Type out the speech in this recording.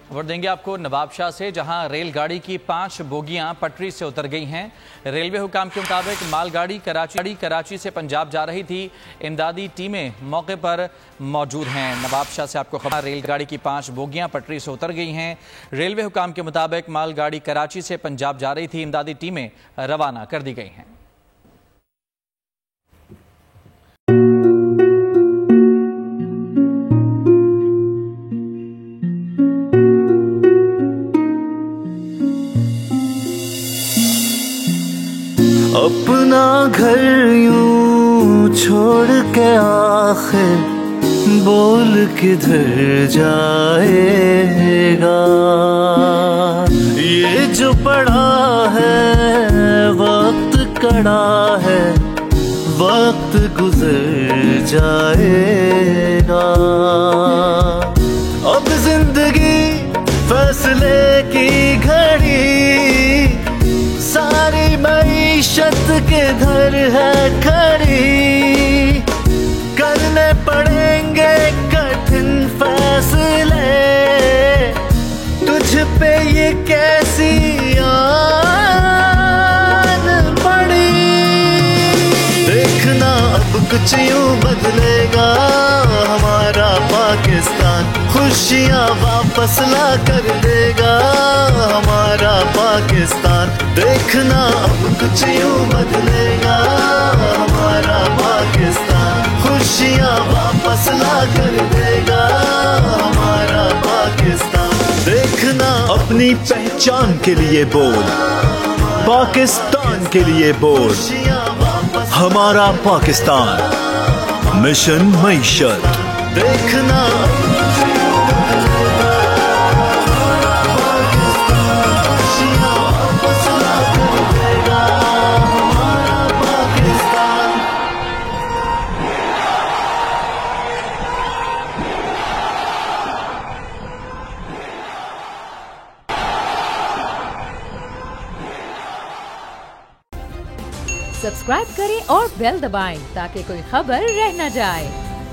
खबर देंगे आपको नवाबशाह से, जहां रेलगाड़ी की 5 बोगियां पटरी से उतर गई हैं। रेलवे हुकाम के मुताबिक मालगाड़ी कराची से पंजाब जा रही थी। इमदादी टीमें मौके पर मौजूद हैं। नवाबशाह से आपको खबर, रेलगाड़ी की 5 बोगियां पटरी से उतर गई हैं। रेलवे हुकाम के मुताबिक मालगाड़ी कराची से पंजाब जा रही थी। इमदादी टीमें रवाना कर दी गई हैं। अपना घर यूं छोड़ के आखिर बोल किधर जाएगा। ये जो पड़ा है वक्त कड़ा है, वक्त गुजर जाएगा। अब जिंदगी फैसले की घड़ी, सारी मईशत किधर है खड़ी। करने पड़ेंगे कठिन फैसले, तुझ पे ये कैसी आन पड़ी। देखना अब कुछ यूं बदलेगा हमारा पाकिस्तान, खुशियाँ वापस ला कर देगा हमारा पाकिस्तान। देखना अब कुछ यूं बदलेगा हमारा पाकिस्तान, खुशियाँ वापस ला कर देगा हमारा पाकिस्तान। देखना अपनी पहचान के लिए बोल, पाकिस्तान के लिए बोल, हमारा पाकिस्तान, मिशन मईशत। देखना सब्सक्राइब करें और बेल दबाएं ताकि कोई खबर रह न जाए।